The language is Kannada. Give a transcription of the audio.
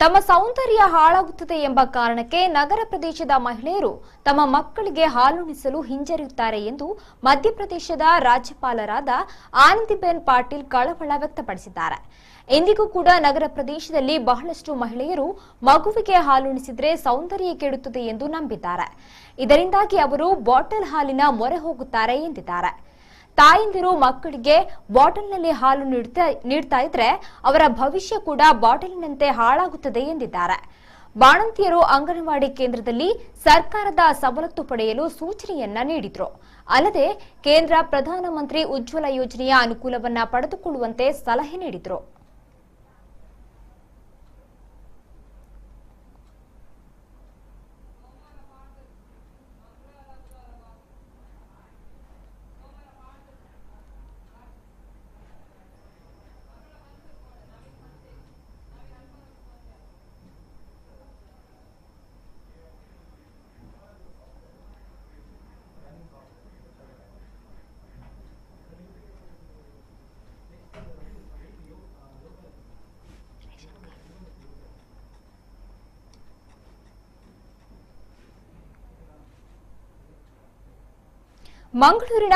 ತಮ್ಮ ಸೌಂದರ್ಯ ಹಾಳಾಗುತ್ತದೆ ಎಂಬ ಕಾರಣಕ್ಕೆ ನಗರ ಪ್ರದೇಶದ ಮಹಿಳೆಯರು ತಮ್ಮ ಮಕ್ಕಳಿಗೆ ಹಾಲುಣಿಸಲು ಹಿಂಜರಿಯುತ್ತಾರೆ ಎಂದು ಮಧ್ಯಪ್ರದೇಶದ ರಾಜ್ಯಪಾಲರಾದ ಆನಂದಿಬೆನ್ ಪಾಟೀಲ್ ಕಳವಳ ವ್ಯಕ್ತಪಡಿಸಿದ್ದಾರೆ. ಇಂದಿಗೂ ಕೂಡ ನಗರ ಪ್ರದೇಶದಲ್ಲಿ ಬಹಳಷ್ಟು ಮಹಿಳೆಯರು ಮಗುವಿಗೆ ಹಾಲುಣಿಸಿದರೆ ಸೌಂದರ್ಯ ಕೆಡುತ್ತದೆ ಎಂದು ನಂಬಿದ್ದಾರೆ. ಇದರಿಂದಾಗಿ ಅವರು ಬಾಟಲ್ ಹಾಲಿನ ಮೊರೆ ಹೋಗುತ್ತಾರೆ ಎಂದಿದ್ದಾರೆ. ತಾಯಂದಿರು ಮಕ್ಕಳಿಗೆ ಬಾಟಲ್ನಲ್ಲಿ ಹಾಲು ನೀಡ್ತಾ ಇದ್ರೆ ಅವರ ಭವಿಷ್ಯ ಕೂಡ ಬಾಟಲಿನಂತೆ ಹಾಳಾಗುತ್ತದೆ ಎಂದಿದ್ದಾರೆ. ಬಾಣಂತಿಯರು ಅಂಗನವಾಡಿ ಕೇಂದ್ರದಲ್ಲಿ ಸರ್ಕಾರದ ಸವಲತ್ತು ಪಡೆಯಲು ಸೂಚನೆಯನ್ನ ನೀಡಿದ್ರು. ಅಲ್ಲದೆ ಕೇಂದ್ರ ಪ್ರಧಾನಮಂತ್ರಿ ಉಜ್ವಲ ಯೋಜನೆಯ ಅನುಕೂಲವನ್ನ ಪಡೆದುಕೊಳ್ಳುವಂತೆ ಸಲಹೆ ನೀಡಿದ್ರು. ಮಂಗಳೂರಿನ